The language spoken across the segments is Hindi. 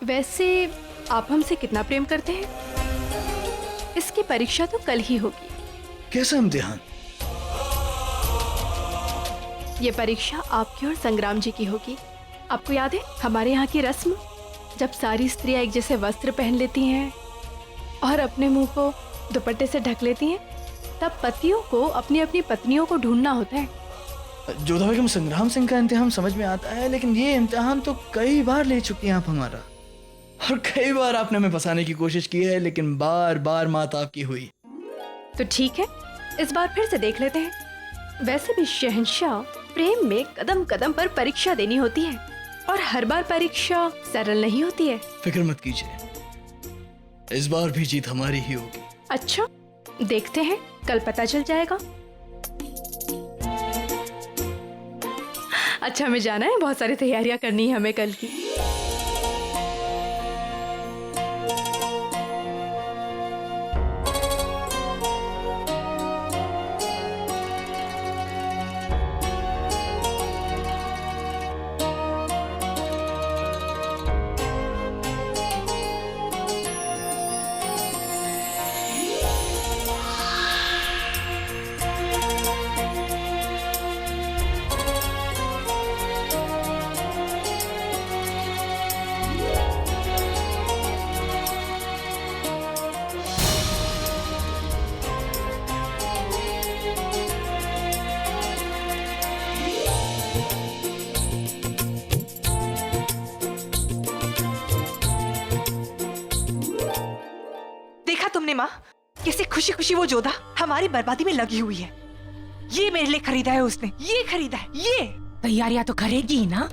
वैसे आप हमसे कितना प्रेम करते हैं? इसकी परीक्षा तो कल ही होगी। कैसा इम्तिहान? ये परीक्षा आपकी और संग्राम जी की होगी। आपको याद है हमारे यहाँ की रस्म, जब सारी स्त्रियां एक जैसे वस्त्र पहन लेती हैं और अपने मुंह को दुपट्टे से ढक लेती हैं, तब पतियों को अपनी अपनी पत्नियों को ढूंढना होता है। जोधा बेगम, संग्राम सिंह का इम्तिहान समझ में आता है, लेकिन ये इम्तिहान तो कई बार ले चुकी हैं आप हमारा, और कई बार आपने हमें फंसाने की कोशिश की है, लेकिन बार बार मात आपकी हुई। तो ठीक है, इस बार फिर से देख लेते हैं। वैसे भी शहंशाह, प्रेम में कदम कदम पर परीक्षा देनी होती है और हर बार परीक्षा सरल नहीं होती है। फिक्र मत कीजिए, इस बार भी जीत हमारी ही होगी। अच्छा, देखते हैं, कल पता चल जाएगा। अच्छा, हमें जाना है, बहुत सारी तैयारियां करनी है हमें कल की। तुमने माँ कैसे खुशी खुशी वो जोधा हमारी बर्बादी में लगी हुई है। ये मेरे लिए खरीदा है उसने, ये खरीदा है। ये तैयारियां तो करेगी ही ना,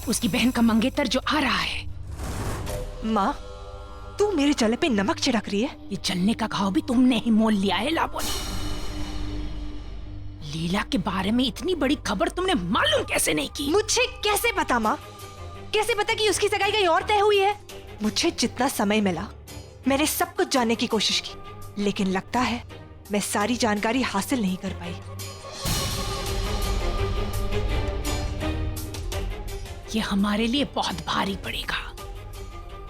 उसकी बहन का मंगेतर जो आ रहा है। माँ, तू मेरे जले पे नमक छिड़क रही है। ये जलने का घाव भी तुमने ही मोल लिया है लाबोनी। लीला के बारे में इतनी बड़ी खबर तुमने मालूम कैसे नहीं की? मुझे कैसे पता माँ? कैसे पता कि उसकी सगाई कहीं और तय हुई है? मुझे जितना समय मिला मैंने सब कुछ जानने की कोशिश की, लेकिन लगता है मैं सारी जानकारी हासिल नहीं कर पाई। ये हमारे लिए बहुत भारी पड़ेगा।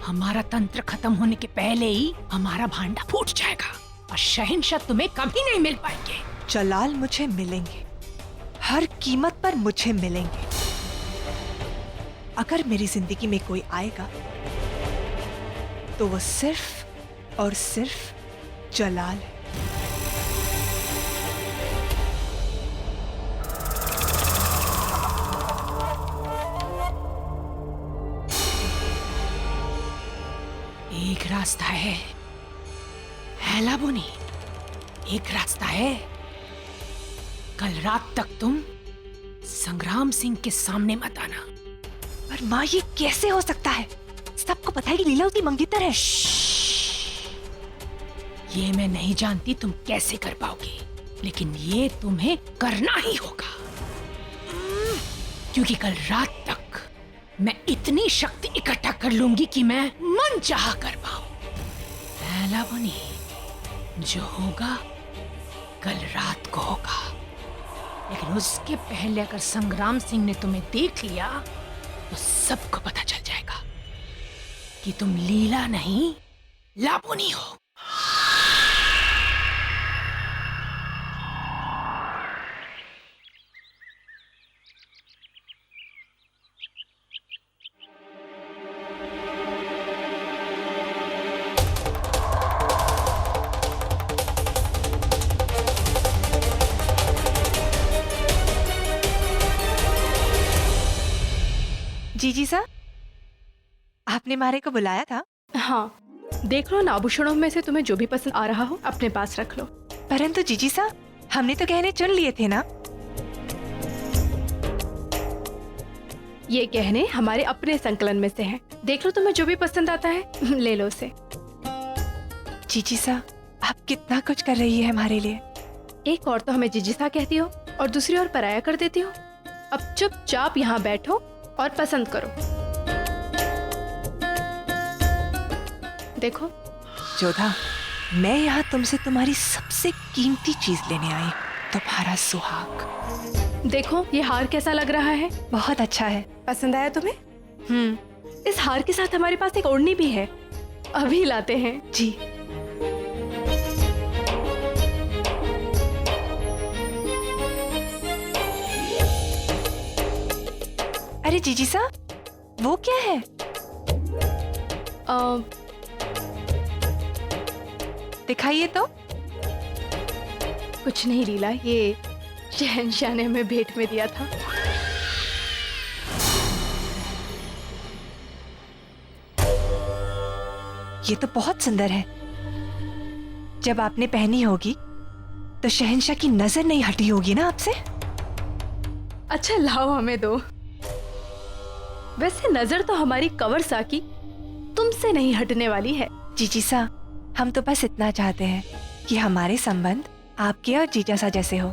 हमारा तंत्र खत्म होने के पहले ही हमारा भांडा फूट जाएगा और शहंशाह तुम्हें कभी नहीं मिल पाएंगे। जलाल मुझे मिलेंगे, हर कीमत पर मुझे मिलेंगे। अगर मेरी जिंदगी में कोई आएगा तो वो सिर्फ और सिर्फ जलाल है। एक रास्ता है लाबोनी, एक रास्ता है। कल रात तक तुम संग्राम सिंह के सामने मत आना। पर माँ, ये कैसे हो सकता है? सबको पता है कि लीला उसकी मंगेतर है। ये मैं नहीं जानती तुम कैसे कर पाओगी, लेकिन ये तुम्हें करना ही होगा, क्योंकि कल रात तक मैं इतनी शक्ति इकट्ठा कर लूंगी कि मैं मन चाहा कर पाऊं। लाबोनी, जो होगा कल रात को होगा, लेकिन उसके पहले अगर संग्राम सिंह ने तुम्हें देख लिया तो सबको पता चल जाएगा कि तुम लीला नहीं लाबोनी हो। जीजी सर, आपने मारे को बुलाया था? हाँ, देख लो ना, आभूषणों में से तुम्हें जो भी पसंद आ रहा हो अपने पास रख लो। परंतु जीजी साहब, हमने तो गहने चुन लिए थे ना। ये गहने हमारे अपने संकलन में से हैं। देख लो, तुम्हें जो भी पसंद आता है ले लो उसे। जीजी साहब, आप कितना कुछ कर रही है हमारे लिए। एक और तो हमें जीजीसा कहती हो और दूसरी ओर पराया कर देती हो। अब चुपचाप यहाँ बैठो और पसंद करो। देखो जोधा, मैं यहाँ तुमसे तुम्हारी सबसे कीमती चीज लेने आई, तुम्हारा सुहाग। देखो, ये हार कैसा लग रहा है? बहुत अच्छा है। पसंद आया तुम्हें? इस हार के साथ हमारे पास एक ओढ़नी भी है, अभी लाते हैं। जी। अरे जीजी साहब, वो क्या है? दिखाइए तो। कुछ नहीं लीला, ये शहंशाह ने हमें भेंट में दिया था। ये तो बहुत सुंदर है। जब आपने पहनी होगी तो शहंशाह की नजर नहीं हटी होगी ना आपसे? अच्छा लाओ, हमें दो। वैसे नजर तो हमारी कंवर सा की तुमसे नहीं हटने वाली है। जीजी साहब, हम तो बस इतना चाहते हैं कि हमारे संबंध आपके और जीजा सा जैसे हो।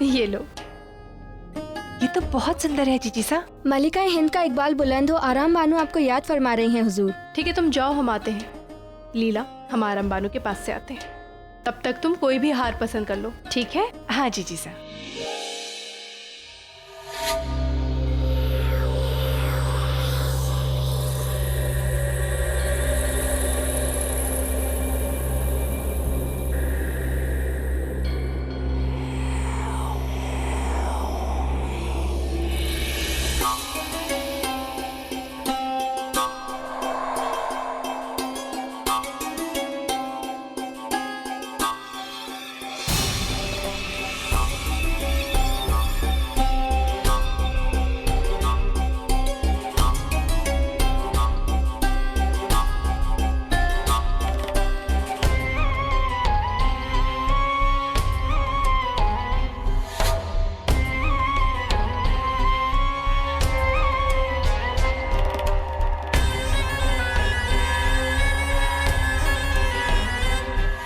ये लो। ये तो बहुत सुंदर है जीजी साहब। मलिका हिंद का इकबाल बुलंद हो, आराम बानो आपको याद फरमा रही हैं हुजूर। ठीक है, तुम जाओ, हम आते हैं। लीला, हम आराम बानो के पास से आते हैं। तब तक तुम कोई भी हार पसंद कर लो, ठीक है? हाँ जीजी साहब।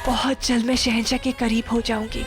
बहुत जल्द मैं शहंशाह के करीब हो जाऊंगी।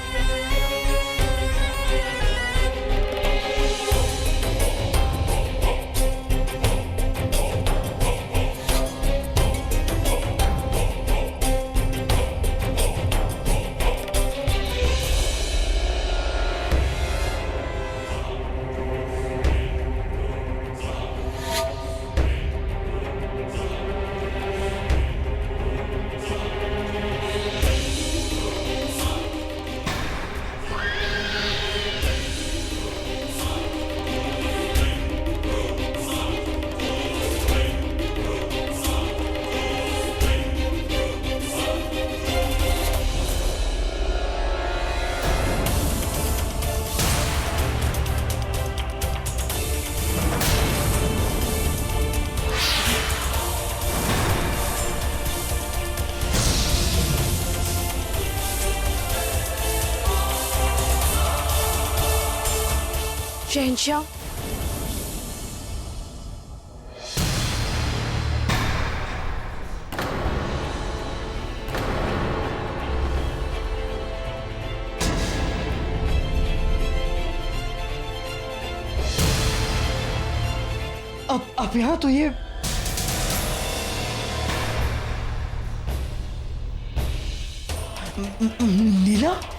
शहंशाह, अब यहाँ तो ये लीला।